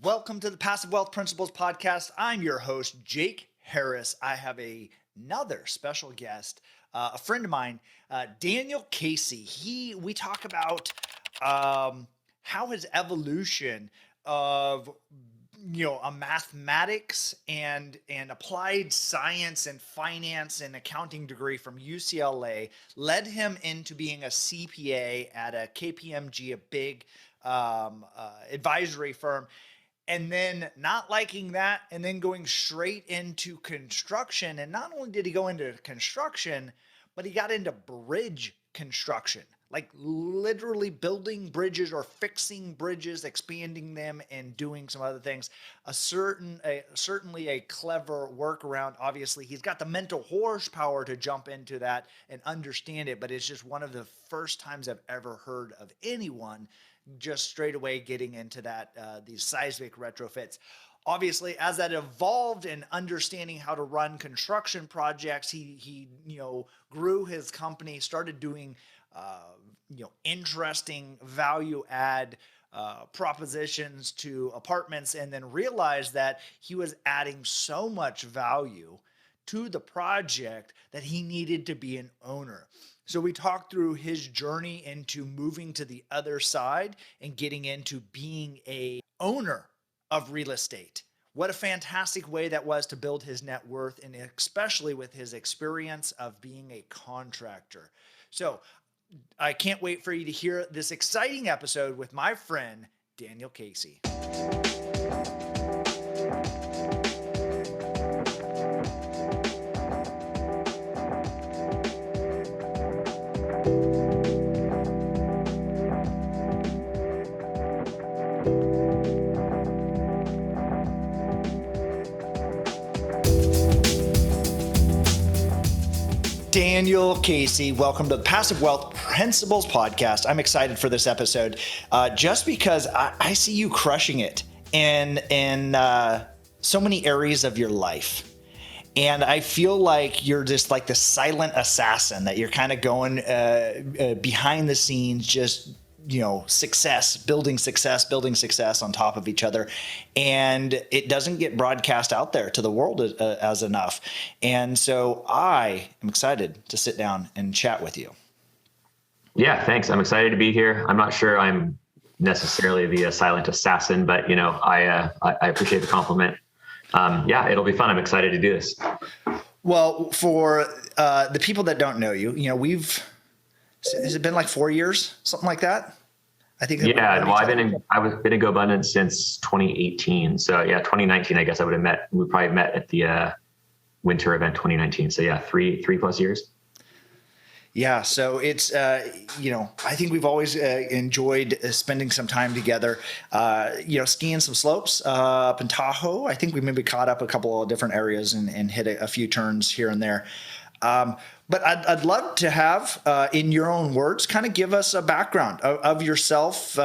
Welcome to the Passive Wealth Principles Podcast. I'm your host, Jake Harris. I have another special guest, a friend of mine, Daniel Casey. We talk about how his evolution of a mathematics and applied science and finance and accounting degree from UCLA led him into being a CPA at a KPMG, a big advisory firm, and then not liking that and then going straight into construction. And not only did he go into construction, but he got into bridge construction, like literally building bridges or fixing bridges, expanding them, and doing some other things. Certainly a clever workaround. Obviously, he's got the mental horsepower to jump into that and understand it, but it's just one of the first times I've ever heard of anyone just straight away getting into that, these seismic retrofits. Obviously, as that evolved and understanding how to run construction projects, he grew his company, started doing interesting value add propositions to apartments, and then realized that he was adding so much value to the project that he needed to be an owner. So we talked through his journey into moving to the other side and getting into being a owner of real estate. What a fantastic way that was to build his net worth, and especially with his experience of being a contractor. So I can't wait for you to hear this exciting episode with my friend, Daniel Casey. Daniel Casey, welcome to the Passive Wealth Principles Podcast. I'm excited for this episode just because I see you crushing it in so many areas of your life. And I feel like you're just like the silent assassin, that you're kind of going behind the scenes, just building success on top of each other. And it doesn't get broadcast out there to the world as enough. And so I am excited to sit down and chat with you. Yeah, thanks. I'm excited to be here. I'm not sure I'm necessarily the silent assassin, but I appreciate the compliment. It'll be fun. I'm excited to do this. Well, for the people that don't know you, has it been like 4 years, something like that? I think. Yeah. Well, I've been in GoAbundance since 2018. So 2019, I guess I would have met. We probably met at the winter event 2019. So yeah, three plus years. Yeah. So it's, I think we've always enjoyed spending some time together, skiing some slopes up in Tahoe. I think we maybe caught up a couple of different areas and hit a few turns here and there. But I'd love to have, in your own words, kind of give us a background of yourself.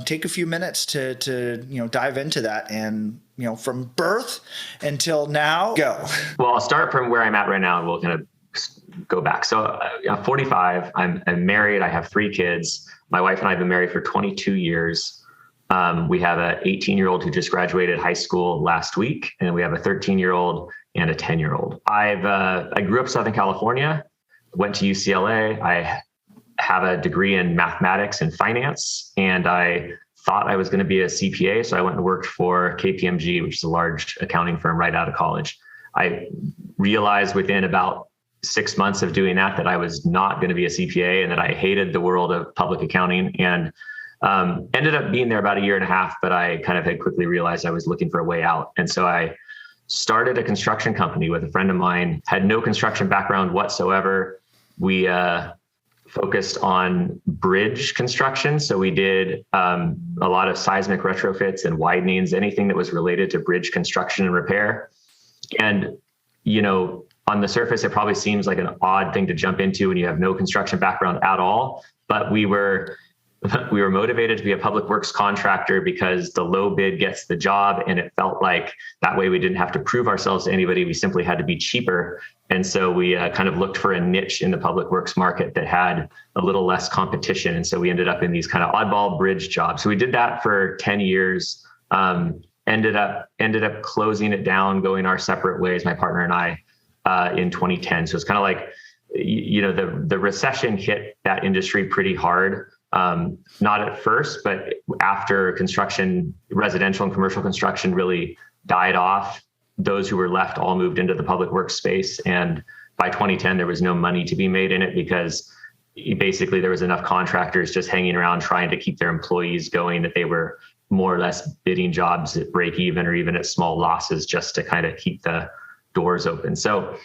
Take a few minutes to dive into that, and from birth until now. Go. Well, I'll start from where I'm at right now, and we'll kind of go back. So I'm 45. I'm married. I have 3 kids. My wife and I have been married for 22 years. We have an 18-year-old who just graduated high school last week, and we have a 13-year-old and a 10-year-old. I grew up in Southern California, went to UCLA. I have a degree in mathematics and finance, and I thought I was going to be a CPA. So I went and worked for KPMG, which is a large accounting firm right out of college. I realized within about 6 months of doing that I was not going to be a CPA, and that I hated the world of public accounting, and ended up being there about a year and a half, but I kind of had quickly realized I was looking for a way out. And so I started a construction company with a friend of mine, had no construction background whatsoever. We focused on bridge construction. So we did a lot of seismic retrofits and widenings, anything that was related to bridge construction and repair. And, on the surface, it probably seems like an odd thing to jump into when you have no construction background at all. But we were motivated to be a public works contractor because the low bid gets the job. And it felt like that way we didn't have to prove ourselves to anybody. We simply had to be cheaper. And so we kind of looked for a niche in the public works market that had a little less competition. And so we ended up in these kind of oddball bridge jobs. So we did that for 10 years. And ended up closing it down, going our separate ways, my partner and I, in 2010. So it's kind of like, the recession hit that industry pretty hard. Not at first, but after construction, residential and commercial construction really died off, those who were left all moved into the public works space. And by 2010, there was no money to be made in it because basically there was enough contractors just hanging around trying to keep their employees going that they were more or less bidding jobs at break even or even at small losses just to kind of keep the doors open. So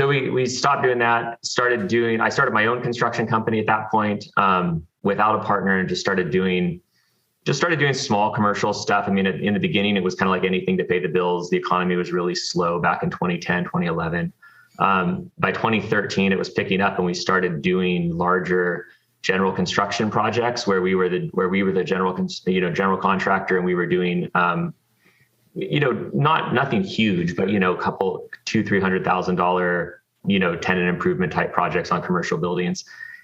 we stopped doing that, I started my own construction company at that point, without a partner, and just started doing small commercial stuff. I mean, in the beginning, it was kind of like anything to pay the bills. The economy was really slow back in 2010, 2011. By 2013, it was picking up and we started doing larger general construction projects where we were the general contractor, and we were doing, nothing huge, but, a couple $200,000-$300,000, tenant improvement type projects on commercial buildings.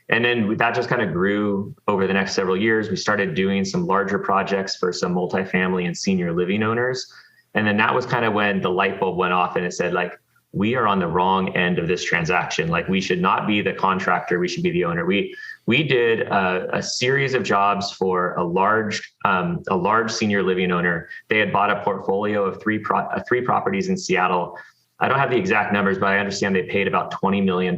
And then that just kind of grew over the next several years. We started doing some larger projects for some multifamily and senior living owners. And then that was kind of when the light bulb went off and it said, like, we are on the wrong end of this transaction. Like, we should not be the contractor. We should be the owner. We did a series of jobs for a large senior living owner. They had bought a portfolio of three properties in Seattle. I don't have the exact numbers, but I understand they paid about $20 million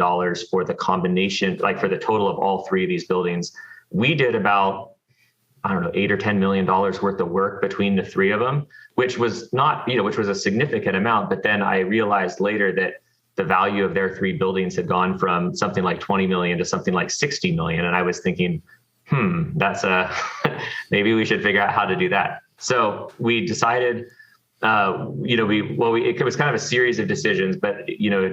for the combination, like for the total of all three of these buildings. We did about, I don't know, $8 or $10 million worth of work between the three of them, which was a significant amount. But then I realized later that the value of their three buildings had gone from something like 20 million to something like 60 million. And I was thinking, that's maybe we should figure out how to do that. So we decided, it was kind of a series of decisions, but,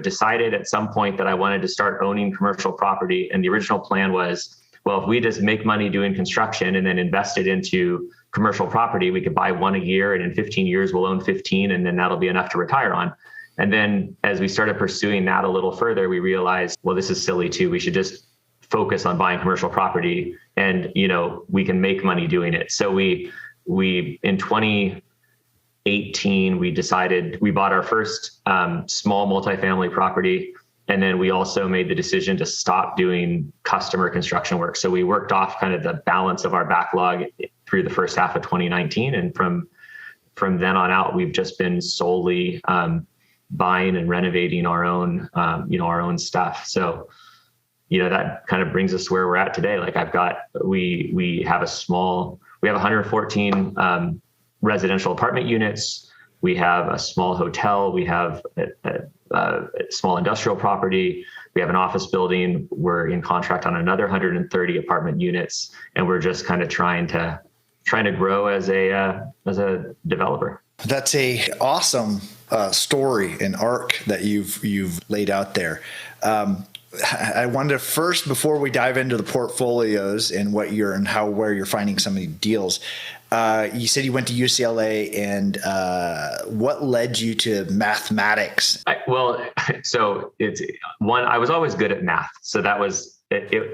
decided at some point that I wanted to start owning commercial property. And the original plan was, well, if we just make money doing construction and then invest it into commercial property, we could buy one a year, and in 15 years we'll own 15, and then that'll be enough to retire on. And then as we started pursuing that a little further, we realized, well, this is silly too. We should just focus on buying commercial property, and, we can make money doing it. So we in 2018, we decided, we bought our first small multifamily property. And then we also made the decision to stop doing customer construction work. So we worked off kind of the balance of our backlog through the first half of 2019. And from then on out, we've just been solely buying and renovating our own stuff. So, that kind of brings us where we're at today. Like we have 114 residential apartment units. We have a small hotel. We have a small industrial property. We have an office building. We're in contract on another 130 apartment units, and we're just kind of trying to grow as a developer. That's a awesome story and arc that you've laid out there. I wanted to first, before we dive into the portfolios and where you're finding some of the deals, you said you went to UCLA, and what led you to mathematics? I was always good at math. So that was,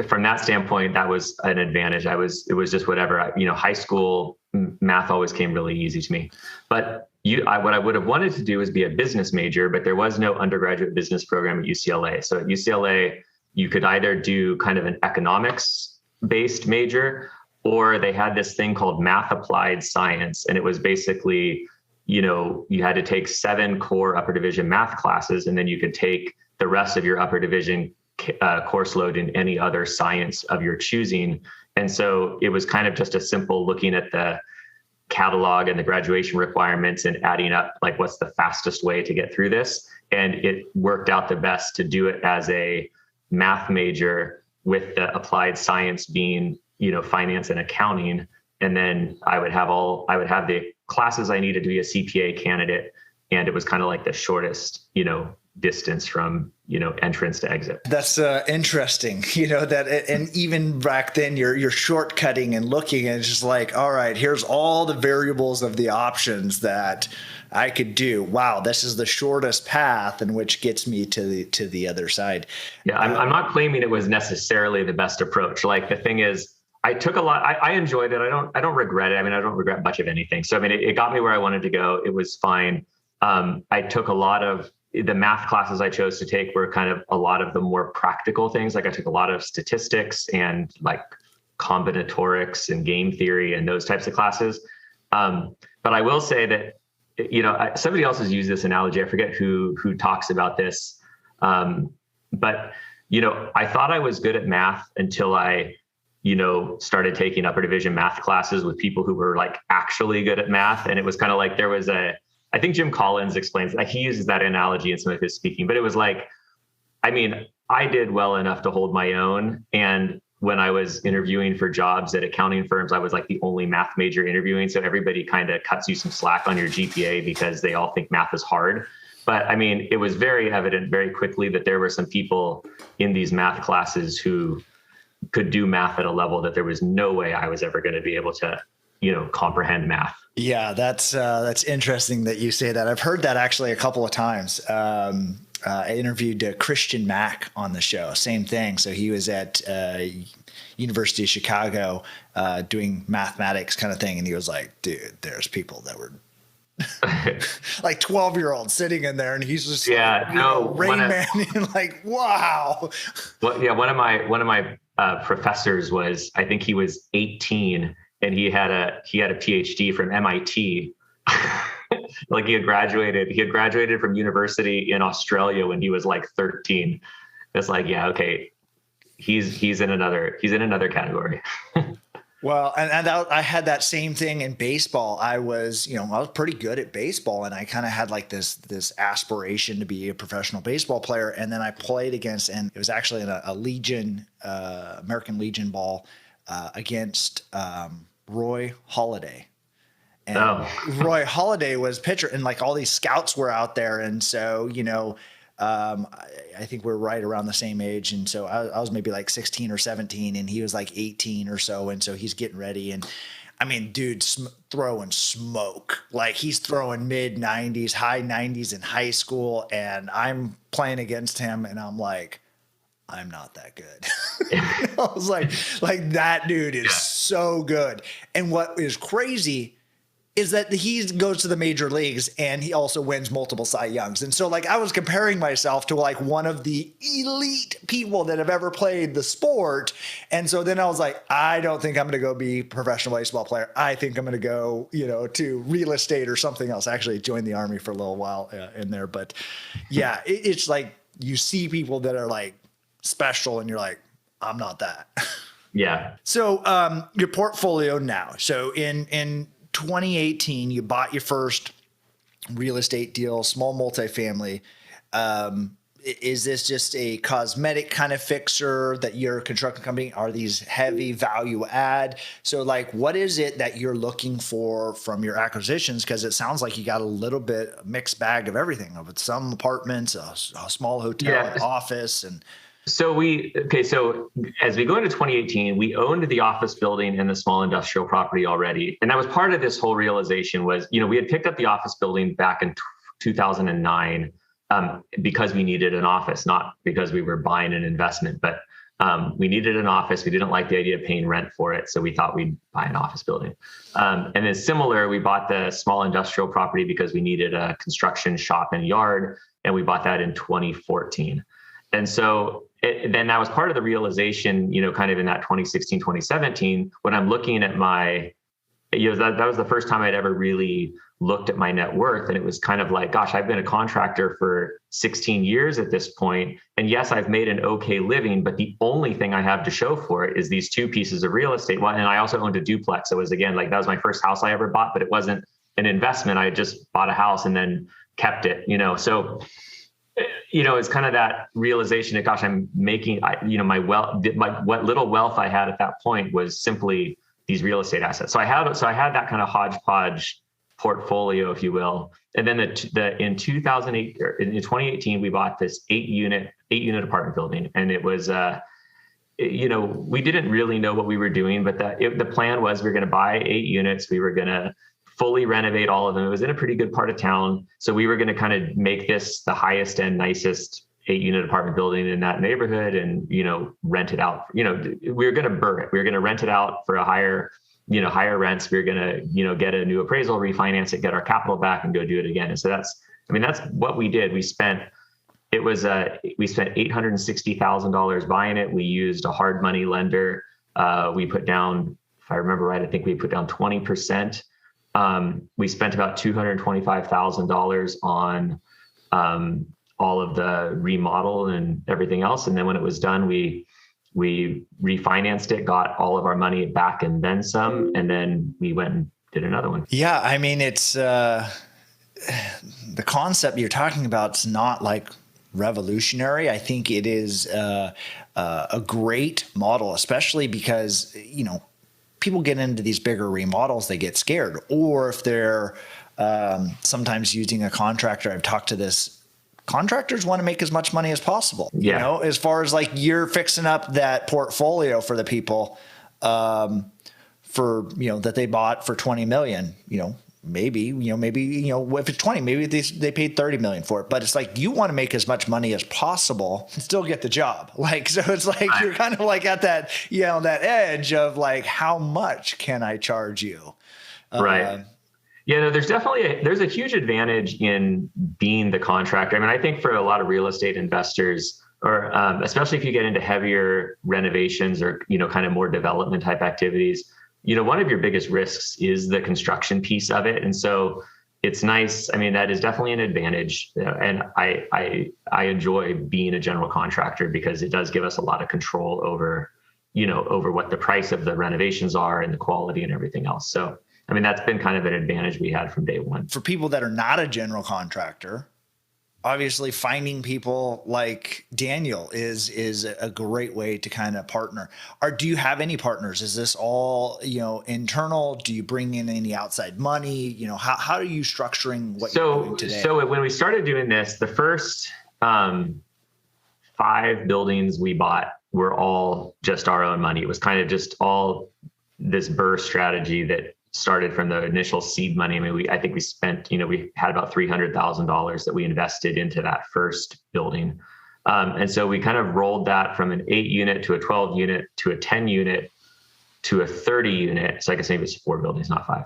from that standpoint, that was an advantage. It was just whatever, high school math always came really easy to me. But what I would have wanted to do is be a business major, but there was no undergraduate business program at UCLA. So at UCLA, you could either do kind of an economics-based major, or they had this thing called math applied science. And it was basically, you had to take 7 core upper division math classes, and then you could take the rest of your upper division course load in any other science of your choosing. And so it was kind of just a simple looking at the catalog and the graduation requirements and adding up, like, what's the fastest way to get through this? And it worked out the best to do it as a math major, with the applied science being, finance and accounting. And then I would have the classes I needed to be a CPA candidate. And it was kind of like the shortest, distance from, entrance to exit. That's interesting, and even back then you're shortcutting and looking, and it's just like, all right, here's all the variables of the options that I could do. Wow, this is the shortest path, and which gets me to the other side. Yeah, I'm not claiming it was necessarily the best approach. Like, the thing is, I took a lot. I enjoyed it. I don't regret it. I mean, I don't regret much of anything. So I mean, it got me where I wanted to go. It was fine. I took a lot of the math classes I chose to take were kind of a lot of the more practical things. Like I took a lot of statistics and like combinatorics and game theory and those types of classes. But I will say that, somebody else has used this analogy. I forget who talks about this. But I thought I was good at math until I started taking upper division math classes with people who were like actually good at math. And it was kind of like I think Jim Collins explains, like he uses that analogy in some of his speaking, but it was like, I mean, I did well enough to hold my own. And when I was interviewing for jobs at accounting firms, I was like the only math major interviewing. So everybody kind of cuts you some slack on your GPA because they all think math is hard. But I mean, it was very evident very quickly that there were some people in these math classes who could do math at a level that there was no way I was ever going to be able to, comprehend math. Yeah, that's interesting that you say that. I've heard that actually a couple of times. I interviewed Christian Mack on the show. Same thing. So he was at University of Chicago doing mathematics kind of thing, and he was like, "Dude, there's people that were like 12-year-olds sitting in there, and he's just Rain Man, and like, wow." Well, yeah, one of my professors was, I think he was 18, and he had a PhD from MIT. Like he had graduated from university in Australia when he was like 13. It's like, yeah, okay, he's in another category. Well, and I had that same thing in baseball. I was pretty good at baseball, and I kind of had like this aspiration to be a professional baseball player. And then I played against, and it was actually in a Legion, American Legion ball against Roy Halladay. And Roy Halladay was pitcher, and like all these scouts were out there. And so, I think we're right around the same age. And so I was maybe like 16 or 17, and he was like 18 or so. And so he's getting ready. And I mean, dude, throwing smoke. Like he's throwing mid 90s, high 90s in high school. And I'm playing against him, and I'm like, I'm not that good. I was like that dude is so good. And what is crazy is that he goes to the major leagues, and he also wins multiple Cy Youngs. And so like I was comparing myself to like one of the elite people that have ever played the sport. And so then I was like, I don't think I'm going to go be a professional baseball player. I think I'm going to go, to real estate or something else. I actually joined the Army for a little while in there. But yeah, it's like you see people that are like special, and you're like, I'm not that. Yeah. So your portfolio now. So in 2018, you bought your first real estate deal, small multifamily. Is this just a cosmetic kind of fixer that your construction company? Are these heavy value add? So like, what is it that you're looking for from your acquisitions? Because it sounds like you got a little bit mixed bag of everything, of some apartments, a small hotel, an office, and So as we go into 2018, we owned the office building and the small industrial property already. And that was part of this whole realization was, we had picked up the office building back in 2009 because we needed an office, not because we were buying an investment, but we needed an office. We didn't like the idea of paying rent for it. So we thought we'd buy an office building. And then similar, we bought the small industrial property because we needed a construction shop and yard. And we bought that in 2014. And so then that was part of the realization, kind of in that 2016, 2017, when I'm looking at my, that was the first time I'd ever really looked at my net worth. And it was kind of like, gosh, I've been a contractor for 16 years at this point. And yes, I've made an okay living, but the only thing I have to show for it is these two pieces of real estate. Well, and I also owned a duplex. It was, again, like that was my first house I ever bought, but it wasn't an investment. I just bought a house and then kept it, so it's kind of that realization that, gosh, I'm making, my wealth, what little wealth I had at that point was simply these real estate assets. So I had that kind of hodgepodge portfolio, if you will. And then in 2008, or in 2018, we bought this eight unit apartment building. And it was, we didn't really know what we were doing, but the plan was we were going to buy 8 units. We were going to fully renovate all of them. It was in a pretty good part of town. So we were going to kind of make this the highest end, nicest 8-unit apartment building in that neighborhood and, rent it out. We were going to burn it. We were going to rent it out for a higher rents. We were going to, get a new appraisal, refinance it, get our capital back and go do it again. And so that's what we did. We spent $860,000 buying it. We used a hard money lender. We put down, if I remember right, I think we put down 20%. We spent about $225,000 on all of the remodel and everything else. And then when it was done, we refinanced it, got all of our money back and then some, and then we went and did another one. Yeah, I mean, it's the concept you're talking about is not like revolutionary. I think it is a great model, especially because, people get into these bigger remodels, they get scared. Or if they're sometimes using a contractor, I've talked to this, contractors want to make as much money as possible. Yeah. As far as like you're fixing up that portfolio for the people that they bought for 20 million, maybe if it's 20, maybe they paid 30 million for it, but it's like, you want to make as much money as possible and still get the job. Like, so it's like, you're kind of like at that, that edge of like, how much can I charge you? Right. There's a huge advantage in being the contractor. I mean, I think for a lot of real estate investors, or especially if you get into heavier renovations or, kind of more development type activities, one of your biggest risks is the construction piece of it. And so it's nice. I mean, that is definitely an advantage. And I enjoy being a general contractor because it does give us a lot of control over what the price of the renovations are and the quality and everything else. So, I mean, that's been kind of an advantage we had from day one. For people that are not a general contractor, obviously finding people like Daniel is a great way to kind of partner. Do you have any partners? Is this all, internal? Do you bring in any outside money? How are you structuring what you're doing today? So when we started doing this, the first 5 buildings we bought were all just our own money. It was kind of just all this BRRRR strategy that started from the initial seed money. I mean, I think we spent, we had about $300,000 that we invested into that first building. And so we kind of rolled that from an 8-unit to a 12-unit to a 10-unit to a 30-unit. So I guess maybe it's 4 buildings, not 5.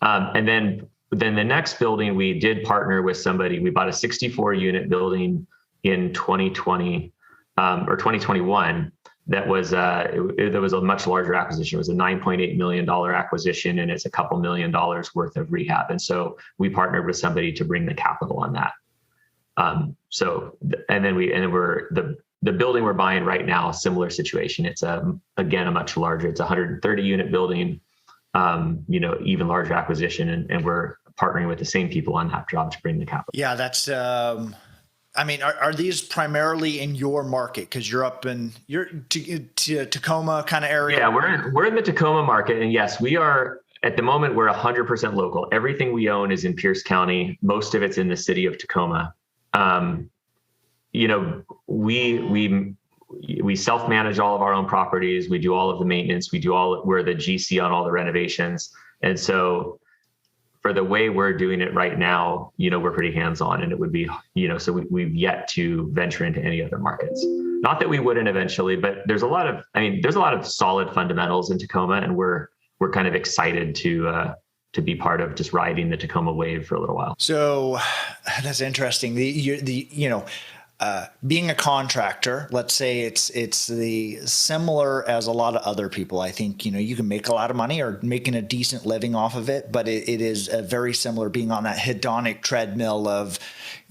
And then the next building, we did partner with somebody. We bought a 64-unit building in 2020 or 2021. That was a much larger acquisition. It was a $9.8 million acquisition, and it's a couple $1 million worth of rehab. And so we partnered with somebody to bring the capital on that. The building we're buying right now, similar situation. It's again a much larger. It's a 130-unit building, even larger acquisition, and we're partnering with the same people on that job to bring the capital. Yeah, that's. I mean, are these primarily in your market? Because you're to Tacoma kind of area. Yeah, we're in the Tacoma market, and yes, we are. At the moment, we're 100% local. Everything we own is in Pierce County. Most of it's in the city of Tacoma. We self-manage all of our own properties. We do all of the maintenance. We're the GC on all the renovations, and so. For the way we're doing it right now, we're pretty hands-on, and it would be, so we've yet to venture into any other markets. Not that we wouldn't eventually, but there's a lot of solid fundamentals in Tacoma, and we're kind of excited to be part of just riding the Tacoma wave for a little while. So that's interesting. Being a contractor, let's say it's the similar as a lot of other people. I think, you can make a lot of money or making a decent living off of it, but it is a very similar being on that hedonic treadmill of,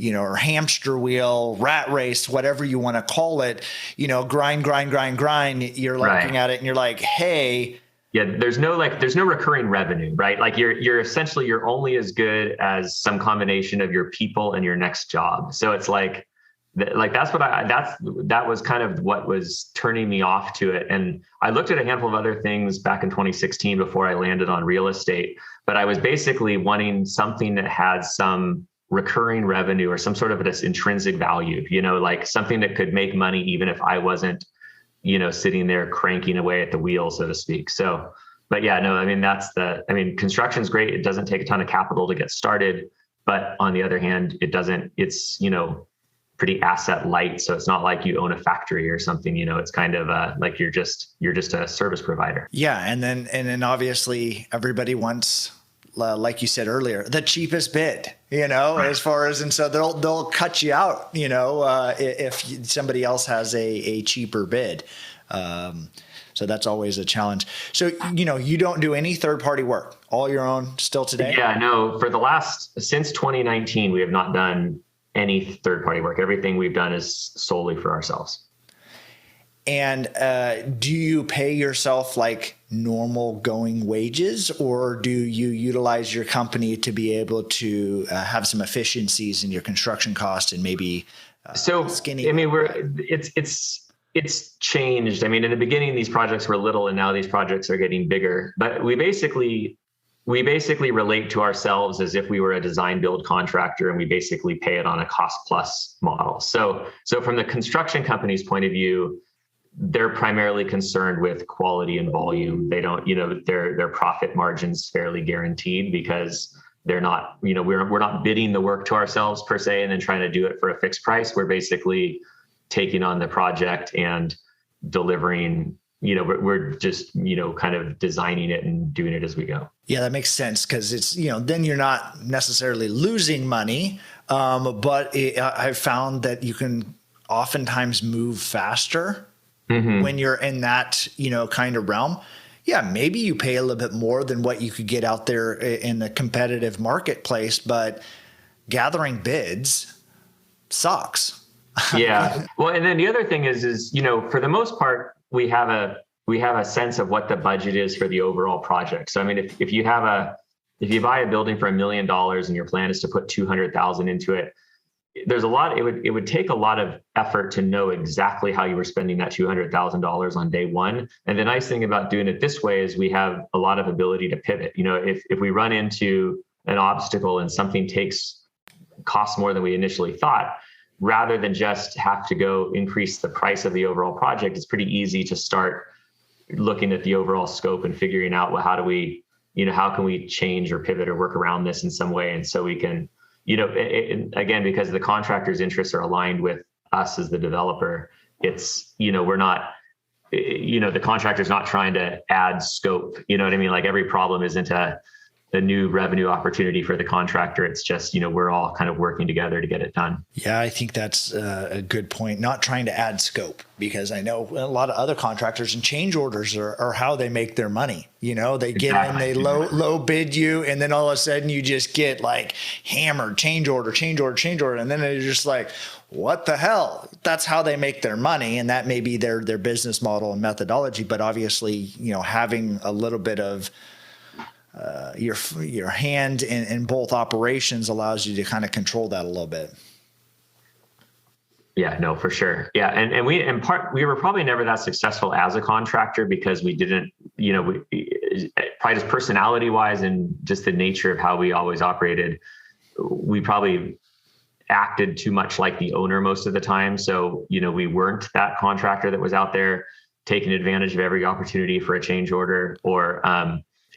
or hamster wheel, rat race, whatever you want to call it, grind. You're looking at it and you're like, hey, yeah, there's no recurring revenue, right? Like you're essentially, you're only as good as some combination of your people and your next job. So it's like that was kind of what was turning me off to it. And I looked at a handful of other things back in 2016 before I landed on real estate, but I was basically wanting something that had some recurring revenue or some sort of this intrinsic value, like something that could make money even if I wasn't, sitting there cranking away at the wheel, so to speak. So, but yeah, no, I mean, construction's great. It doesn't take a ton of capital to get started, but on the other hand, it's pretty asset light. So it's not like you own a factory or something, it's kind of like you're just a service provider. Yeah. And then obviously everybody wants, like you said earlier, the cheapest bid, Right. as far as, and so they'll cut you out, if somebody else has a cheaper bid. So that's always a challenge. So, you don't do any third party work, all your own still today? Yeah, no, since 2019, we have not done any third party work. Everything we've done is solely for ourselves. And do you pay yourself like normal going wages, or do you utilize your company to be able to have some efficiencies in your construction cost and maybe So, skinny? I mean, it's changed. I mean, in the beginning, these projects were little, and now these projects are getting bigger. But we basically relate to ourselves as if we were a design build contractor, and we basically pay it on a cost plus model. So from the construction company's point of view, they're primarily concerned with quality and volume. They don't, their profit margin's fairly guaranteed because they're not, we're not bidding the work to ourselves per se and then trying to do it for a fixed price. We're basically taking on the project and delivering, we're just, kind of designing it and doing it as we go. Yeah, that makes sense because it's, then you're not necessarily losing money, but I've found that you can oftentimes move faster when you're in that, kind of realm. Yeah, maybe you pay a little bit more than what you could get out there in the competitive marketplace, but gathering bids sucks. Yeah. Well, and then the other thing is, for the most part, we have a sense of what the budget is for the overall project. So, I mean, if you buy a building for $1 million and your plan is to put 200,000 into it, it would take a lot of effort to know exactly how you were spending that $200,000 on day one. And the nice thing about doing it this way is we have a lot of ability to pivot. If we run into an obstacle and something costs more than we initially thought, rather than just have to go increase the price of the overall project, it's pretty easy to start looking at the overall scope and figuring out, well, how can we change or pivot or work around this in some way? And so we can, again, because the contractor's interests are aligned with us as the developer, it's, we're not, the contractor's not trying to add scope. You know what I mean? Like every problem isn't a new revenue opportunity for the contractor. It's just, we're all kind of working together to get it done. Yeah, I think that's a good point. Not trying to add scope, because I know a lot of other contractors and change orders are how they make their money. They get in, they low bid you, and then all of a sudden you just get like hammered, change order. And then it's just like, what the hell? That's how they make their money. And that may be their business model and methodology. But obviously, having a little bit of your hand in both operations allows you to kind of control that a little bit. Yeah, no, for sure. Yeah. And we were probably never that successful as a contractor because we didn't, probably just personality wise and just the nature of how we always operated, we probably acted too much like the owner most of the time. So, we weren't that contractor that was out there taking advantage of every opportunity for a change order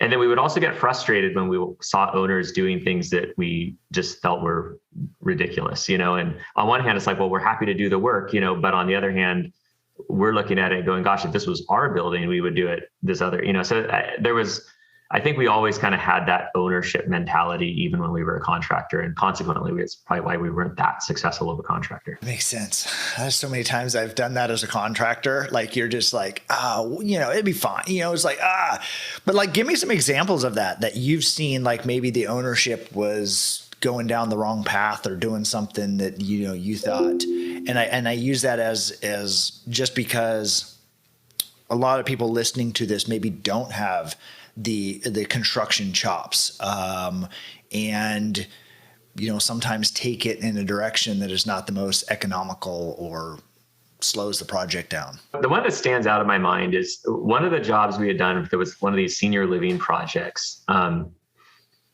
and then we would also get frustrated when we saw owners doing things that we just felt were ridiculous, and on one hand, it's like, well, we're happy to do the work, but on the other hand, we're looking at it going, gosh, if this was our building, we would do it this other, so I think we always kind of had that ownership mentality, even when we were a contractor. And consequently, it's probably why we weren't that successful of a contractor. Makes sense. There's so many times I've done that as a contractor. Like you're just like, it'd be fine. It's like, but like, give me some examples of that you've seen, like maybe the ownership was going down the wrong path or doing something that, you thought. And I use that as just because a lot of people listening to this maybe don't have the construction chops, and sometimes take it in a direction that is not the most economical or slows the project down. The one that stands out in my mind is one of the jobs we had done. There was one of these senior living projects.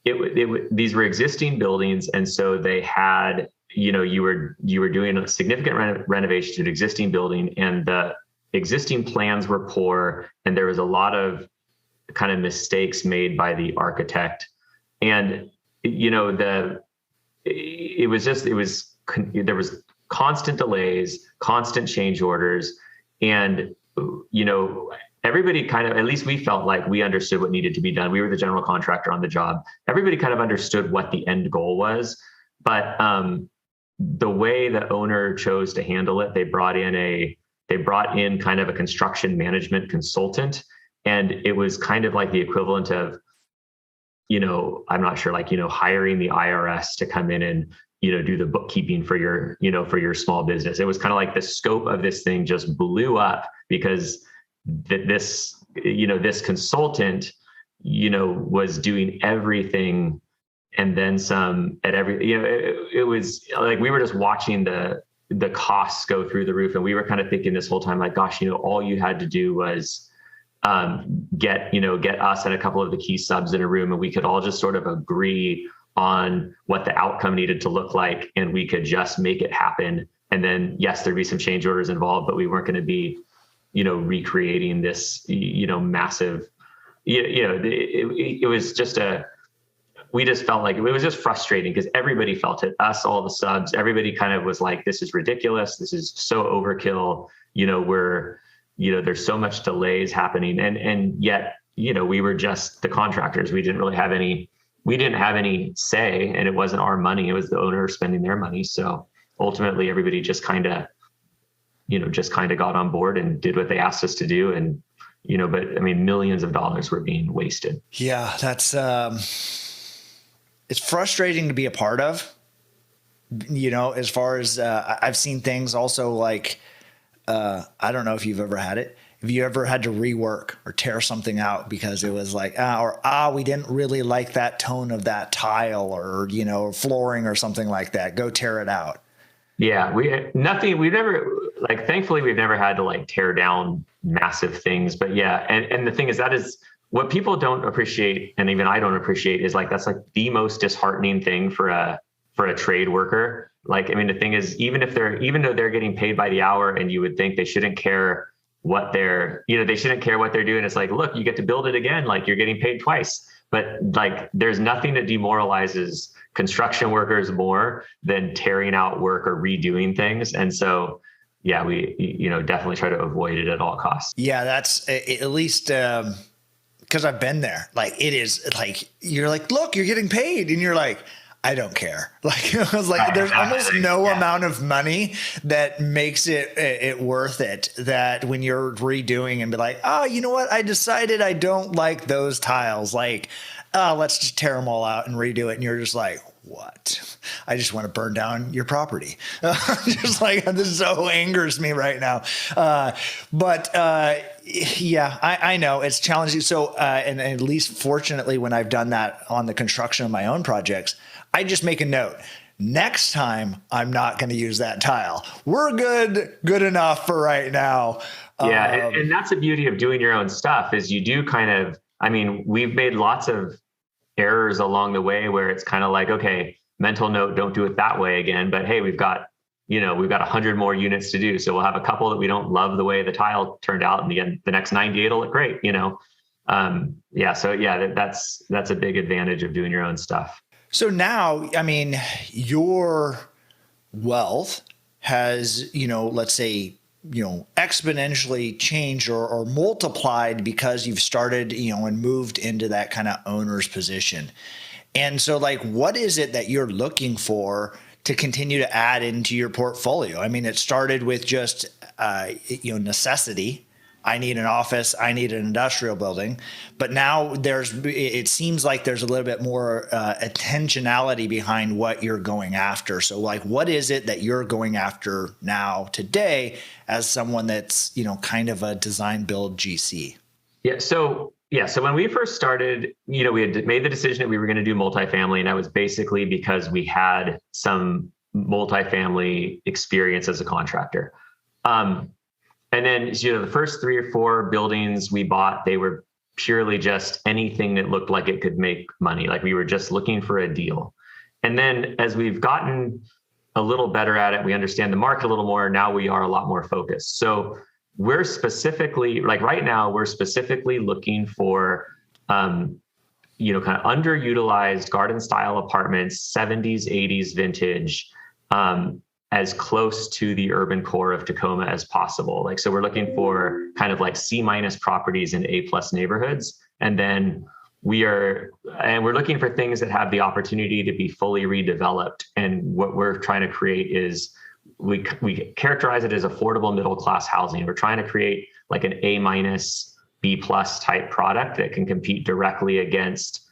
These were existing buildings, and so they had, you were doing a significant renovation to an existing building, and the existing plans were poor, and there was a lot of kind of mistakes made by the architect. And, there was constant delays, constant change orders. And, everybody kind of, at least we felt like we understood what needed to be done. We were the general contractor on the job. Everybody kind of understood what the end goal was, but the way the owner chose to handle it, they brought in kind of a construction management consultant, and it was kind of like the equivalent of, I'm not sure, like, hiring the IRS to come in and, do the bookkeeping for your small business. It was kind of like the scope of this thing just blew up because this consultant, was doing everything and then some at every, it was like, we were just watching the costs go through the roof. And we were kind of thinking this whole time, like, gosh, all you had to do was get us and a couple of the key subs in a room, and we could all just sort of agree on what the outcome needed to look like, and we could just make it happen. And then, yes, there'd be some change orders involved, but we weren't going to be, recreating this, massive, it was just we just felt like it was just frustrating because everybody felt it, us, all the subs, everybody kind of was like, this is ridiculous. This is so overkill. There's so much delays happening. And yet, we were just the contractors. We didn't have any say, and it wasn't our money. It was the owner spending their money. So ultimately everybody just kind of got on board and did what they asked us to do. And, but I mean, millions of dollars were being wasted. Yeah, that's, it's frustrating to be a part of, as far as, I've seen things also like, I don't know if you've ever had it. Have you ever had to rework or tear something out because it was like, we didn't really like that tone of that tile or, flooring or something like that. Go tear it out. Yeah, thankfully we've never had to like tear down massive things, but yeah. And the thing is, that is what people don't appreciate. And even I don't appreciate is like, that's like the most disheartening thing for a trade worker. Like, I mean, the thing is, even though they're getting paid by the hour, and you would think they shouldn't care what they're doing. It's like, look, you get to build it again. Like, you're getting paid twice, but like, there's nothing that demoralizes construction workers more than tearing out work or redoing things. And so, yeah, we, definitely try to avoid it at all costs. Yeah. That's at least, cause I've been there. Like, it is like, you're like, look, you're getting paid. And you're like, I don't care. Like, it was like, there's almost no amount of money that makes it worth it, that when you're redoing and be like, oh, you know what? I decided I don't like those tiles. Like, let's just tear them all out and redo it. And you're just like, what? I just want to burn down your property. Just like, this so angers me right now. Yeah, I know it's challenging. So, and at least fortunately, when I've done that on the construction of my own projects, I just make a note. Next time, I'm not going to use that tile. We're good enough for right now. Yeah. And that's the beauty of doing your own stuff, is you do kind of, I mean, we've made lots of errors along the way where it's kind of like, okay, mental note, don't do it that way again. But hey, we've got 100 more units to do. So we'll have a couple that we don't love the way the tile turned out, and the next 98 will look great, Yeah. So yeah, that's a big advantage of doing your own stuff. So now, I mean, your wealth has, let's say, exponentially changed or multiplied because you've started, and moved into that kind of owner's position. And so, like, what is it that you're looking for to continue to add into your portfolio? I mean, it started with just, necessity. I need an office, I need an industrial building, but now it seems like there's a little bit more intentionality behind what you're going after. So like, what is it that you're going after now today as someone that's, kind of a design build GC? So when we first started, we had made the decision that we were going to do multifamily, and that was basically because we had some multifamily experience as a contractor. And then, the first 3 or 4 buildings we bought, they were purely just anything that looked like it could make money. Like, we were just looking for a deal. And then as we've gotten a little better at it, we understand the market a little more. Now we are a lot more focused. So we're specifically, like right now, we're specifically looking for, kind of underutilized garden style apartments, 70s, 80s vintage, as close to the urban core of Tacoma as possible. Like, so we're looking for kind of like C minus properties in A plus neighborhoods. And then we're looking for things that have the opportunity to be fully redeveloped. And what we're trying to create is we characterize it as affordable middle class housing. We're trying to create like an A minus B plus type product that can compete directly against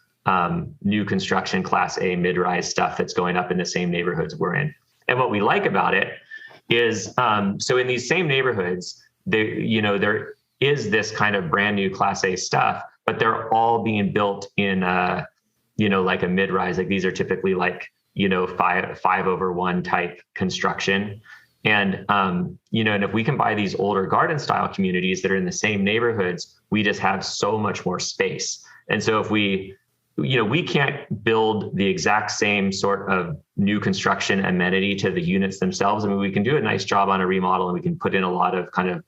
new construction class A mid-rise stuff that's going up in the same neighborhoods we're in. And what we like about it is, so in these same neighborhoods, there is this kind of brand new class A stuff, but they're all being built in, like a mid-rise. Like these are typically like, 5/1 type construction. And, and if we can buy these older garden style communities that are in the same neighborhoods, we just have so much more space. And so if we can't build the exact same sort of new construction amenity to the units themselves. I mean, we can do a nice job on a remodel and we can put in a lot of kind of,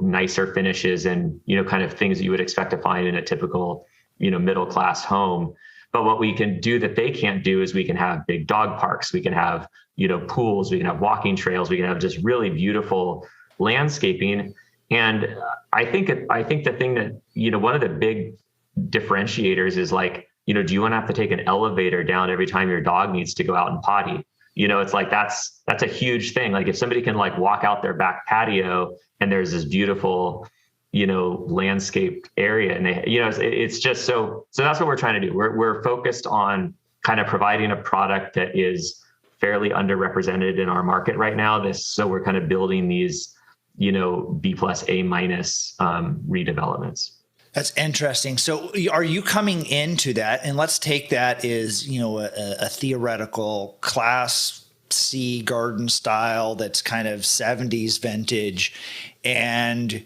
nicer finishes and, kind of things that you would expect to find in a typical, middle-class home. But what we can do that they can't do is we can have big dog parks. We can have, pools, we can have walking trails, we can have just really beautiful landscaping. And I think the thing that, one of the big differentiators is like, do you want to have to take an elevator down every time your dog needs to go out and potty? It's like, that's a huge thing. Like if somebody can like walk out their back patio and there's this beautiful, landscaped area and they, it's just so that's what we're trying to do. We're focused on kind of providing a product that is fairly underrepresented in our market right now. So we're kind of building these, B plus A minus redevelopments. That's interesting. So are you coming into that? And let's take that as, a theoretical class C garden style that's kind of 70s vintage. And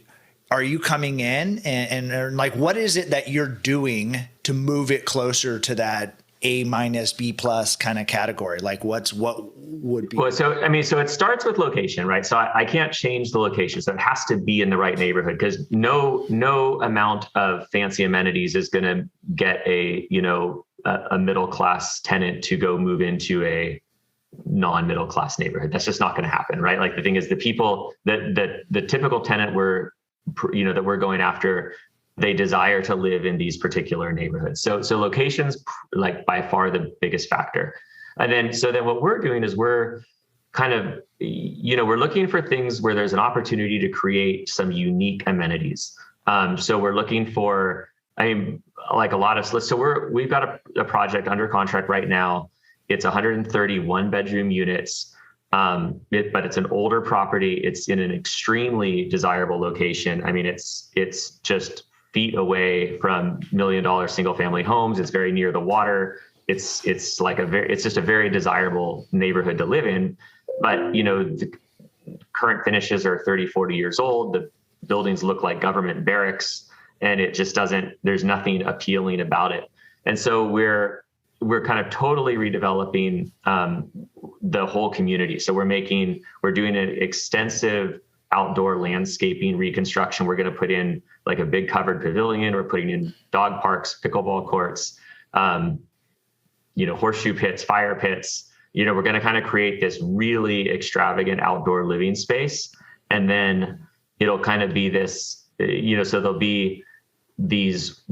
are you coming in and like, what is it that you're doing to move it closer to that A minus B plus kind of category? Like what would be? Well, so it starts with location, right? So I can't change the location. So it has to be in the right neighborhood because no amount of fancy amenities is going to get a middle class tenant to go move into a non-middle class neighborhood. That's just not going to happen, right? Like the thing is, the people that the typical tenant that we're going after, they desire to live in these particular neighborhoods. So location's like by far the biggest factor. And then what we're doing is we're kind of, we're looking for things where there's an opportunity to create some unique amenities. So we're looking for, like a lot of, so we've got a project under contract right now. It's 131 bedroom units. But it's an older property. It's in an extremely desirable location. I mean, it's just feet away from $1 million single family homes. It's very near the water. It's just a very desirable neighborhood to live in. But, the current finishes are 30, 40 years old. The buildings look like government barracks and it just there's nothing appealing about it. And so we're kind of totally redeveloping the whole community. So we're doing an extensive outdoor landscaping reconstruction. We're going to put in like a big covered pavilion. We're putting in dog parks, pickleball courts, horseshoe pits, fire pits. We're going to kind of create this really extravagant outdoor living space. And then it'll kind of be this, so there'll be these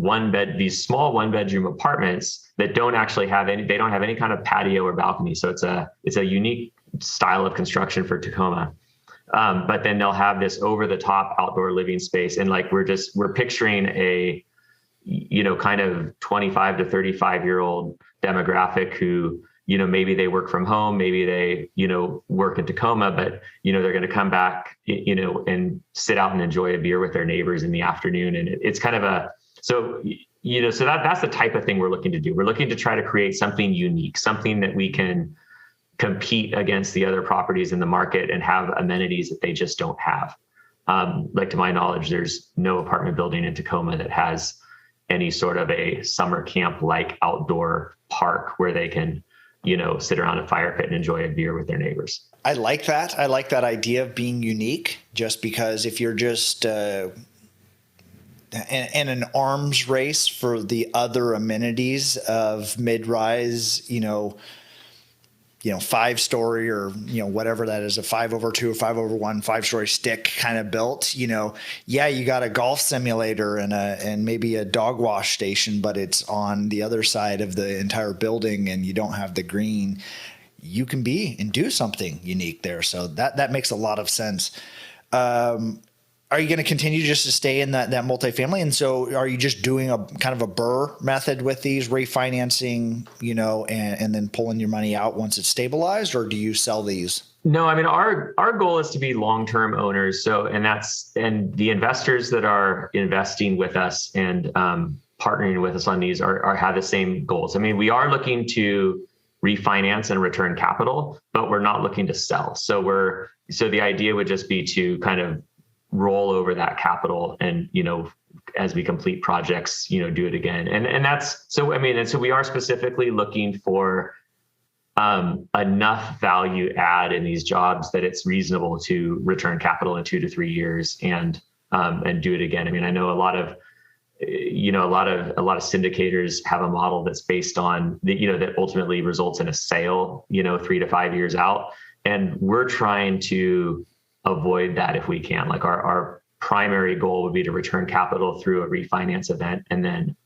small one bedroom apartments that don't have any kind of patio or balcony. So it's a unique style of construction for Tacoma. But then they'll have this over the top outdoor living space. And like, we're picturing a, kind of 25 to 35-year-old demographic who, maybe they work from home, maybe they, work in Tacoma, but, they're going to come back, and sit out and enjoy a beer with their neighbors in the afternoon. And it's kind of so that's the type of thing we're looking to do. We're looking to try to create something unique, something that we can compete against the other properties in the market and have amenities that they just don't have. Like to my knowledge, there's no apartment building in Tacoma that has any sort of a summer camp like outdoor park where they can, sit around a fire pit and enjoy a beer with their neighbors. I like that. I like that idea of being unique, just because if you're just in an arms race for the other amenities of mid-rise, 5-story or, whatever that is, a 5/2 or 5/1, 5-story stick kind of built, yeah, you got a golf simulator and maybe a dog wash station, but it's on the other side of the entire building and you don't have the green. You can be and do something unique there. So that makes a lot of sense. Are you going to continue just to stay in that multifamily? And so are you just doing a kind of a BRRRR method with these refinancing, and then pulling your money out once it's stabilized, or do you sell these? No, I mean, our goal is to be long-term owners. So, and the investors that are investing with us and partnering with us on these are have the same goals. I mean, we are looking to refinance and return capital, but we're not looking to sell. So the idea would just be to kind of roll over that capital and, as we complete projects, do it again. And that's, so, I mean, and so we are specifically looking for enough value add in these jobs that it's reasonable to return capital in 2 to 3 years and do it again. I mean, I know a lot of syndicators have a model that's based on that ultimately results in a sale, 3 to 5 years out. And we're trying to avoid that if we can. Like our primary goal would be to return capital through a refinance event and then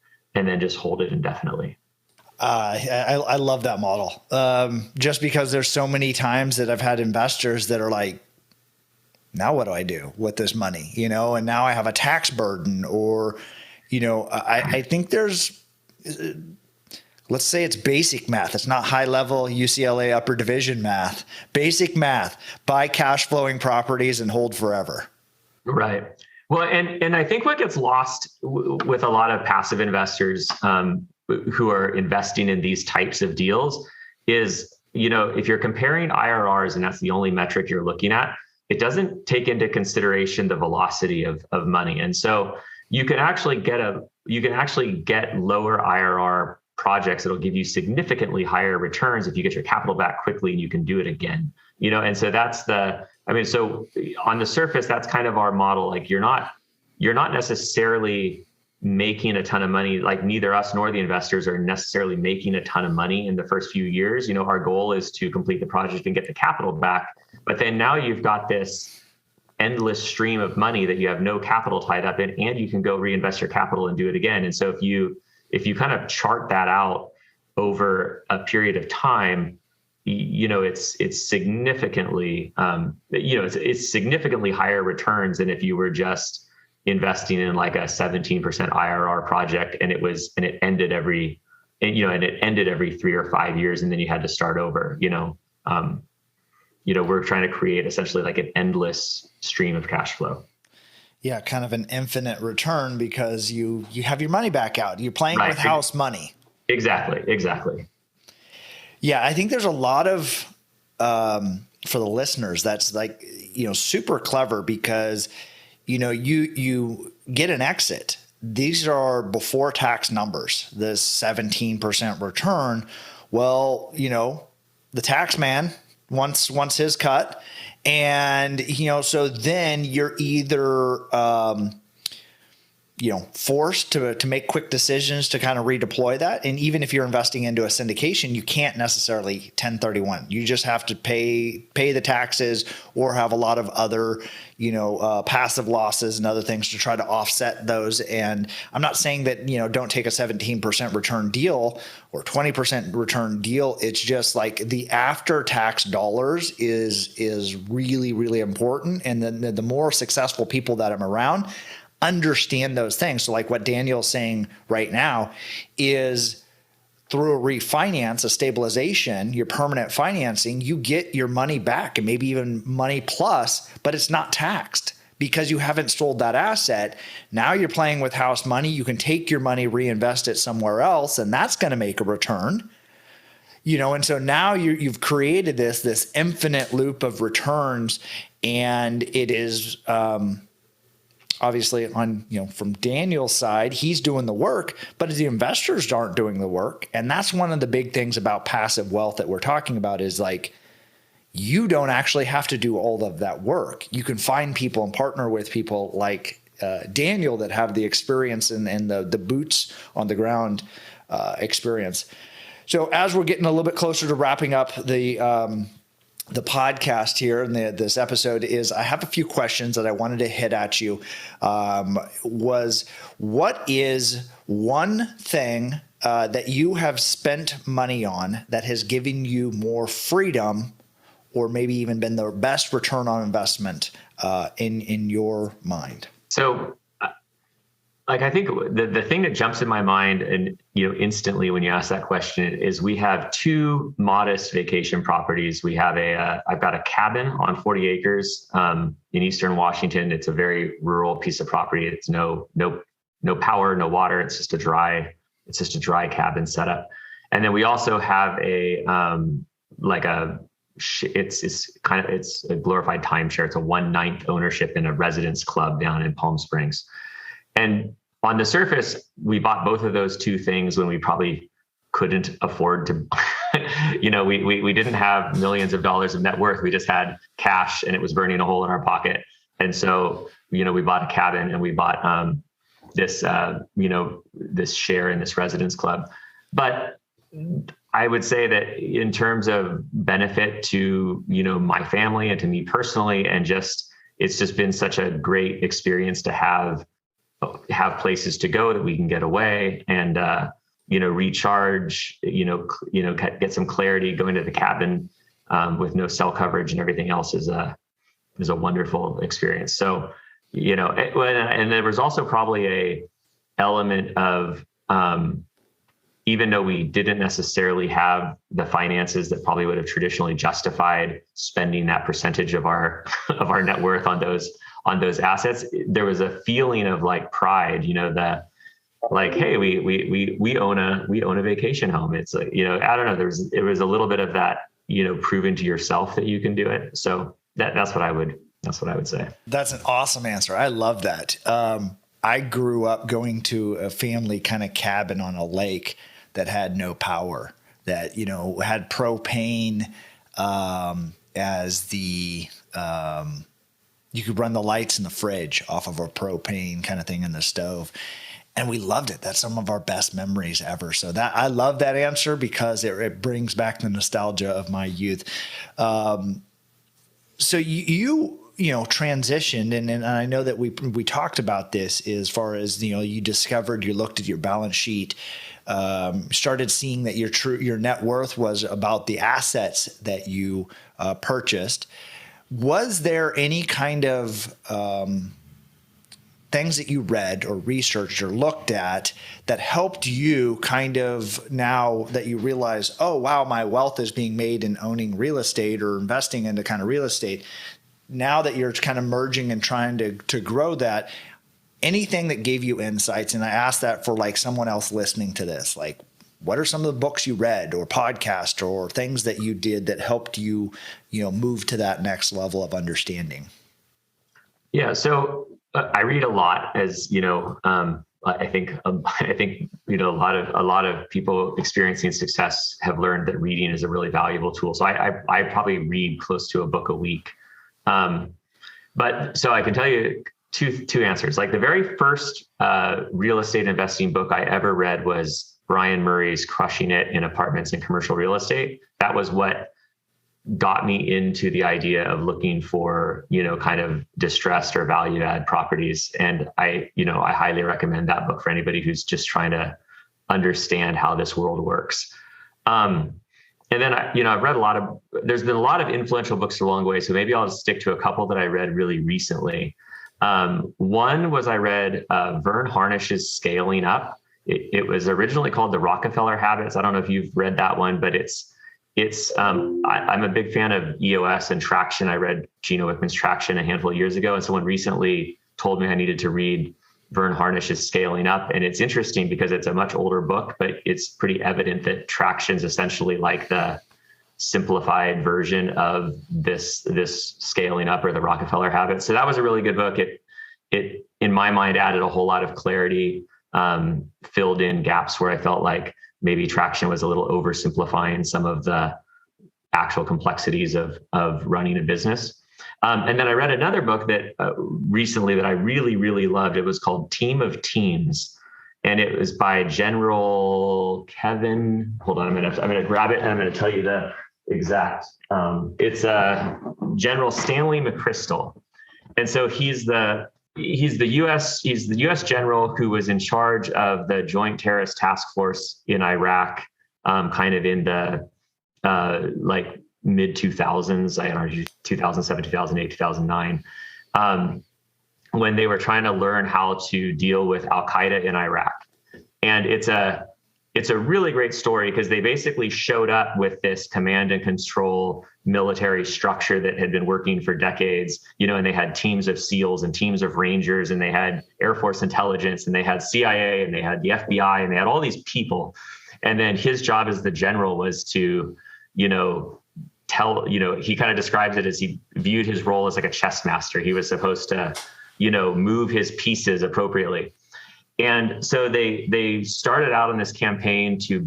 just hold it indefinitely. I love that model. Just because there's so many times that I've had investors that are like, now what do I do with this money? And now I have a tax burden, or, I think there's, let's say it's basic math. It's not high level UCLA upper division math. Basic math: buy cash flowing properties and hold forever. Right. Well, and I think what gets lost with a lot of passive investors who are investing in these types of deals is, if you're comparing IRRs and that's the only metric you're looking at, it doesn't take into consideration the velocity of money. And so you can actually get lower IRR projects that'll give you significantly higher returns if you get your capital back quickly and you can do it again. And so so on the surface, that's kind of our model. Like you're not necessarily making a ton of money. Like neither us nor the investors are necessarily making a ton of money in the first few years. Our goal is to complete the project and get the capital back. But then now you've got this endless stream of money that you have no capital tied up in, and you can go reinvest your capital and do it again. And so if you kind of chart that out over a period of time, it's significantly it's significantly higher returns than if you were just investing in like a 17% IRR project and it ended every 3 or 5 years and then you had to start over. We're trying to create essentially like an endless stream of cash flow. Yeah, kind of an infinite return because you have your money back out. You're playing with house money. Exactly. Yeah, I think there's a lot of for the listeners that's like super clever because you get an exit. These are before tax numbers. This 17% return. Well, the tax man wants his cut. And, so then you're either, forced to make quick decisions to kind of redeploy that. And even if you're investing into a syndication, you can't necessarily 1031. You just have to pay the taxes or have a lot of other, passive losses and other things to try to offset those. And I'm not saying that, don't take a 17% return deal or 20% return deal. It's just like the after tax dollars is really, really important. And then the more successful people that I'm around understand those things. So like what Daniel's saying right now is through a refinance, a stabilization, your permanent financing, you get your money back and maybe even money plus, but it's not taxed because you haven't sold that asset. Now you're playing with house money. You can take your money, reinvest it somewhere else, and that's going to make a return. And so now you've created this infinite loop of returns, and it is obviously on, from Daniel's side, he's doing the work, but the investors aren't doing the work. And that's one of the big things about passive wealth that we're talking about is like, you don't actually have to do all of that work. You can find people and partner with people like Daniel that have the experience and the boots on the ground experience. So as we're getting a little bit closer to wrapping up the podcast here and this episode, is I have a few questions that I wanted to hit at you. What is one thing that you have spent money on that has given you more freedom, or maybe even been the best return on investment in your mind? So, like, I think the thing that jumps in my mind, and instantly when you ask that question, is we have two modest vacation properties. We have I've got a cabin on 40 acres in Eastern Washington. It's a very rural piece of property. It's no power, no water. It's just a dry cabin setup. And then we also have it's a glorified timeshare. It's a 1/9 ownership in a residence club down in Palm Springs. And on the surface, we bought both of those two things when we probably couldn't afford to, we didn't have millions of dollars of net worth. We just had cash and it was burning a hole in our pocket. And so, we bought a cabin and we bought this share in this residence club. But I would say that in terms of benefit to, my family and to me personally, and it's just been such a great experience to have places to go that we can get away and, recharge, get some clarity. Going to the cabin with no cell coverage and everything else is a wonderful experience. So, and there was also probably a element of, even though we didn't necessarily have the finances that probably would have traditionally justified spending that percentage of our net worth on those assets, there was a feeling of like pride, hey, we own a vacation home. It's like, I don't know, there was a little bit of that, proving to yourself that you can do it. So that's what I would say. That's an awesome answer. I love that. I grew up going to a family kind of cabin on a lake that had no power, that, had propane as the, you could run the lights in the fridge off of a propane kind of thing in the stove. And we loved it. That's some of our best memories ever. So I love that answer because it brings back the nostalgia of my youth. So you transitioned, and I know that we talked about this as far as, you discovered, you looked at your balance sheet, started seeing that your net worth was about the assets that you purchased. Was there any kind of things that you read or researched or looked at that helped you kind of, now that you realize, oh, wow, my wealth is being made in owning real estate or investing into kind of real estate, now that you're kind of merging and trying to grow that, anything that gave you insights? And I asked that for like someone else listening to this, like, what are some of the books you read or podcasts or things that you did that helped you, move to that next level of understanding? Yeah. So I read a lot, as I think a lot of people experiencing success have learned that reading is a really valuable tool. So I probably read close to a book a week. But so I can tell you two answers. Like the very first real estate investing book I ever read was Brian Murray's Crushing It in Apartments and Commercial Real Estate. That was what got me into the idea of looking for, kind of distressed or value add properties. And I highly recommend that book for anybody who's just trying to understand how this world works. And then, I've read there's been a lot of influential books along the way. So maybe I'll just stick to a couple that I read really recently. One was I read Vern Harnish's Scaling Up. It was originally called The Rockefeller Habits. I don't know if you've read that one, but I'm a big fan of EOS and Traction. I read Gino Wickman's Traction a handful of years ago, and someone recently told me I needed to read Vern Harnish's Scaling Up. And it's interesting because it's a much older book, but it's pretty evident that Traction's essentially like the simplified version of this Scaling Up or the Rockefeller Habits. So that was a really good book. It in my mind added a whole lot of clarity, filled in gaps where I felt like maybe Traction was a little oversimplifying some of the actual complexities of running a business. And then I read another book that recently that I really, really loved. It was called Team of Teams. and it was by General Kevin. Hold on, I'm gonna grab it and I'm gonna tell you the exact. It's General Stanley McChrystal, and so he's the U.S. general who was in charge of the Joint Terrorist Task Force in Iraq, kind of in the like mid 2000s, I don't know, 2007, 2008, 2009, when they were trying to learn how to deal with Al Qaeda in Iraq. And it's a really great story because they basically showed up with this command and control military structure that had been working for decades, and they had teams of SEALs and teams of Rangers, and they had Air Force intelligence, and they had CIA, and they had the FBI, and they had all these people. And then his job as the general was to, he kind of describes it as he viewed his role as like a chess master. He was supposed to, move his pieces appropriately. And so they started out on this campaign to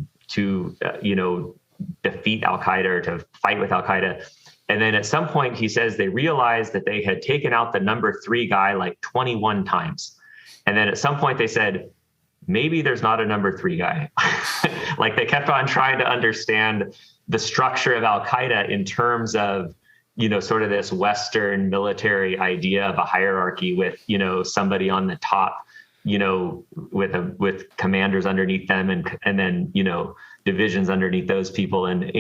defeat Al Qaeda or to fight with Al Qaeda. And then at some point, he says they realized that they had taken out the number 3 guy like 21 times. And then at some point they said, maybe there's not a number 3 guy. Like they kept on trying to understand the structure of Al Qaeda in terms of, sort of this Western military idea of a hierarchy with, somebody on the top, with commanders underneath them and then, divisions underneath those people. And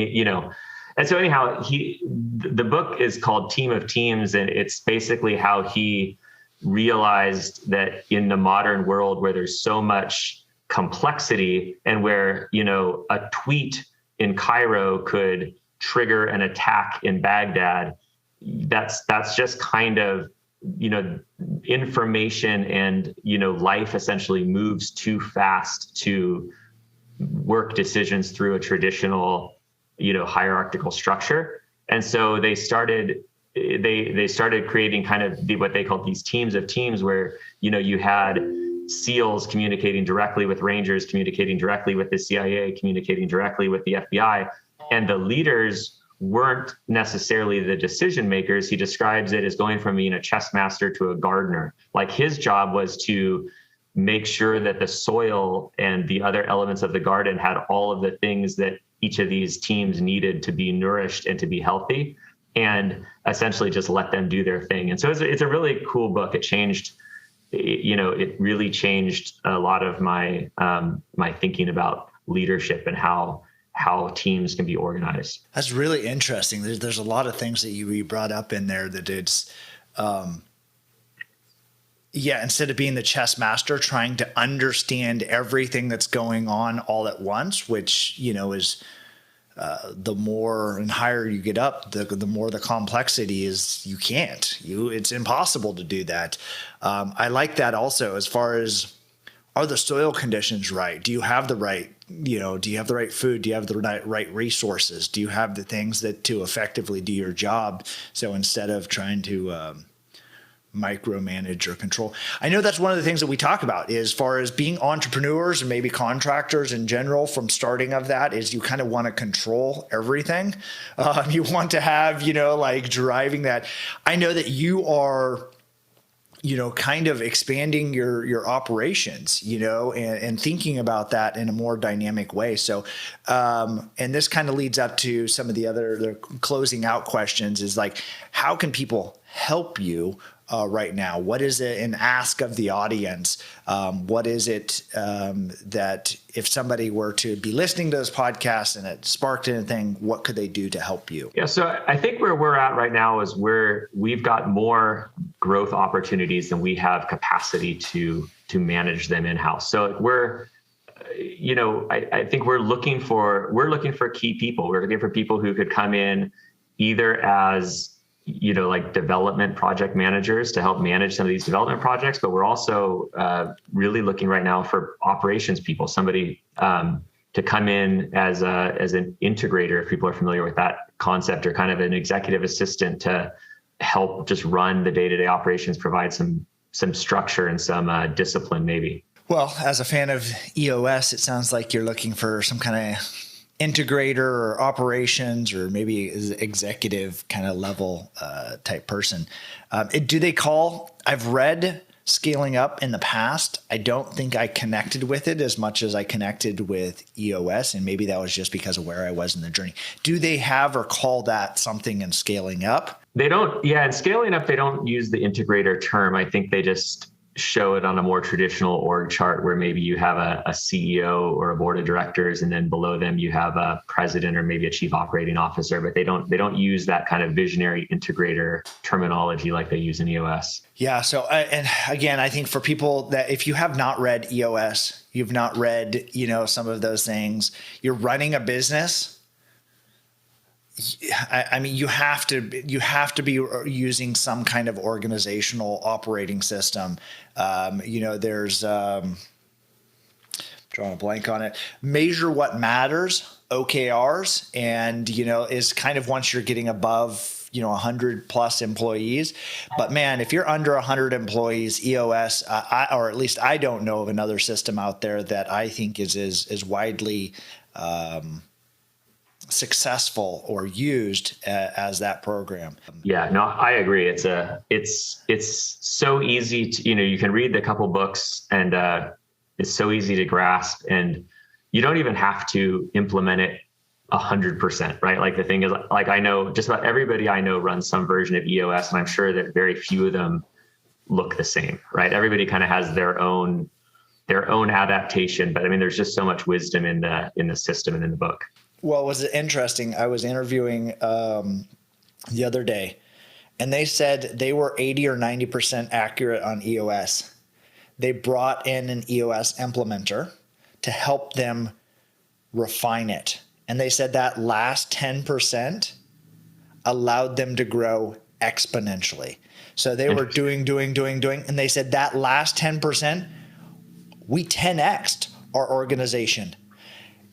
so anyhow, the book is called Team of Teams, and it's basically how he realized that in the modern world where there's so much complexity and where, a tweet in Cairo could trigger an attack in Baghdad, that's just kind of, information and, life essentially moves too fast to work decisions through a traditional, hierarchical structure. And so they started creating kind of what they called these teams of teams where, you had SEALs communicating directly with Rangers, communicating directly with the CIA, communicating directly with the FBI. And the leaders weren't necessarily the decision makers. He describes it as going from being a chess master to a gardener. Like his job was to make sure that the soil and the other elements of the garden had all of the things that each of these teams needed to be nourished and to be healthy, and essentially just let them do their thing. And so it's a really cool book. It changed, it really changed a lot of my my thinking about leadership and how teams can be organized. That's really interesting. There's a lot of things that you brought up in there that it's, instead of being the chess master, trying to understand everything that's going on all at once, which, is the more and higher you get up, the more the complexity is. You can't. It's impossible to do that. I like that also as far as, are the soil conditions right? Do you have the right, do you have the right food? Do you have the right resources? Do you have the things that to effectively do your job? So instead of trying to micromanage or control, I know that's one of the things that we talk about as far as being entrepreneurs and maybe contractors in general. From starting of that is you kind of want to control everything. You want to have, like driving that. I know that you are, kind of expanding your operations, and thinking about that in a more dynamic way. So, and this kind of leads up to some of the closing out questions is like, how can people help you right now? What is it, an ask of the audience? What is it that if somebody were to be listening to this podcast and it sparked anything, what could they do to help you? Yeah, so I think where we're at right now is where we've got more growth opportunities than we have capacity to manage them in-house. So we're, I think we're looking for key people. We're looking for people who could come in either as like development project managers to help manage some of these development projects, but we're also really looking right now for operations people, somebody to come in as an integrator, if people are familiar with that concept, or kind of an executive assistant to help just run the day-to-day operations, provide some structure and some discipline maybe. Well, as a fan of EOS, it sounds like you're looking for some kind of integrator or operations or maybe executive kind of level type person. Do they call? I've read scaling up in the past. I don't think I connected with it as much as I connected with EOS, and maybe that was just because of where I was in the journey. Do they have or call that something in scaling up? They don't, yeah, and scaling up, they don't use the integrator term. I think they just show it on a more traditional org chart where maybe you have a CEO or a board of directors, and then below them you have a president or maybe a chief operating officer, but they don't use that kind of visionary integrator terminology like they use in EOS. Yeah. So, and again, I think for people that if you have not read EOS, you've not read, some of those things, you're running a business. I mean, you have to be using some kind of organizational operating system. There's drawing a blank on it. Measure what matters, OKRs, and is kind of once you're getting above 100 plus employees. But man, if you're under 100 employees, EOS, or at least I don't know of another system out there that I think is widely successful or used as that program. Yeah, no, I agree. It's so easy to, you can read the couple books and it's so easy to grasp, and you don't even have to implement it 100%, right? Like the thing is, like I know just about everybody I know runs some version of EOS, and I'm sure that very few of them look the same, right? Everybody kind of has their own adaptation, but I mean, there's just so much wisdom in the system and in the book. Well, was it interesting? I was interviewing the other day, and they said they were 80 or 90% accurate on EOS. They brought in an EOS implementer to help them refine it. And they said that last 10% allowed them to grow exponentially. So they were doing, and they said that last 10%, we 10x'd our organization.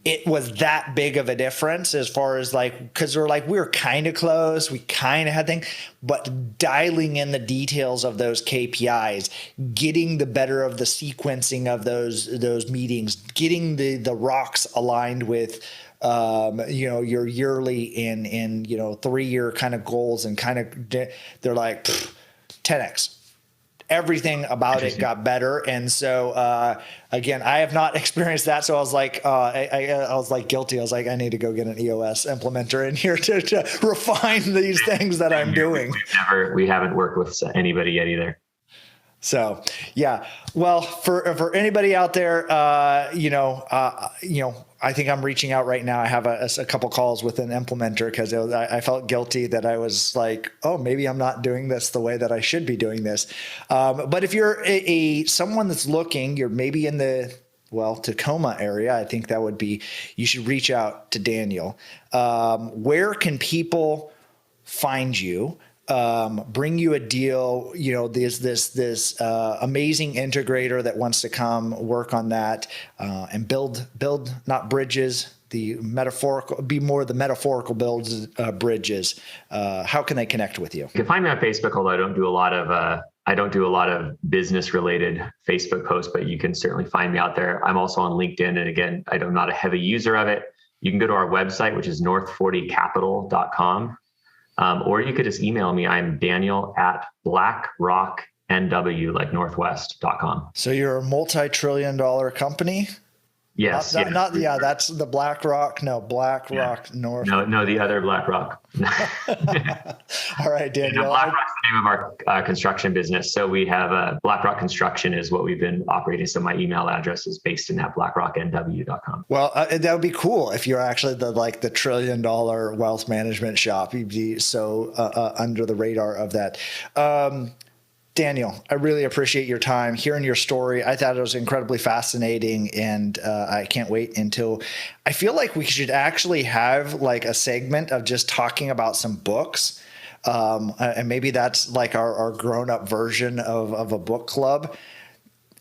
It was that big of a difference as far as because we were kind of close, we kind of had things, but dialing in the details of those KPIs, getting the better of the sequencing of those meetings, getting the rocks aligned with your yearly and 3-year kind of goals, and kind of they're like 10x. Everything about it got better. And so, again, I have not experienced that. So I was like, I was like guilty. I was like, I need to go get an EOS implementer in here to refine these things that I'm doing. We haven't worked with anybody yet either. So, yeah. Well, for anybody out there, I think I'm reaching out right now. I have a couple calls with an implementer because I felt guilty that I was like, oh, maybe I'm not doing this the way that I should be doing this. But if you're someone that's looking, you're maybe in the Tacoma area, I think that would be, you should reach out to Daniel. Where can people find you? Bring you a deal, there's this amazing integrator that wants to come work on that and build not bridges, be more the metaphorical builds bridges. How can they connect with you? You can find me on Facebook, although I don't do a lot of business related Facebook posts, but you can certainly find me out there. I'm also on LinkedIn, and again, I'm not a heavy user of it. You can go to our website, which is north40capital.com. Or you could just email me. I'm Daniel at BlackRockNW, like Northwest.com. So you're a multi-trillion-dollar company? Yes. That's the BlackRock. No, BlackRock North. No, the other BlackRock. All right, Daniel. BlackRock's the name of our construction business. So we have BlackRock Construction is what we've been operating. So my email address is based in that BlackRockNW.com. Well, that would be cool if you're actually the $1 trillion wealth management shop. You'd be so under the radar of that. Daniel, I really appreciate your time, hearing your story. I thought it was incredibly fascinating, and I can't wait until I feel like we should actually have a segment of just talking about some books. And maybe that's our grown-up version of a book club.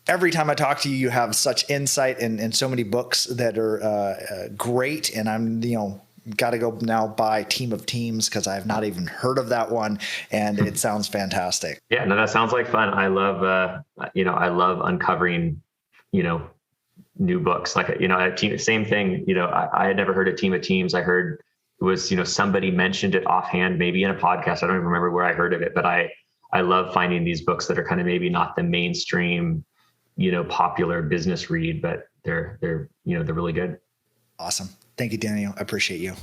Every time I talk to you, you have such insight and so many books that are great. And I'm, got to go now buy Team of Teams because I have not even heard of that one, and it sounds fantastic. Yeah, no, that sounds like fun. I love, I love uncovering, new books. Same thing. I had never heard of Team of Teams. I heard it was, somebody mentioned it offhand, maybe in a podcast. I don't even remember where I heard of it, but I I love finding these books that are kind of maybe not the mainstream, popular business read, but they're really good. Awesome. Thank you, Daniel. I appreciate you.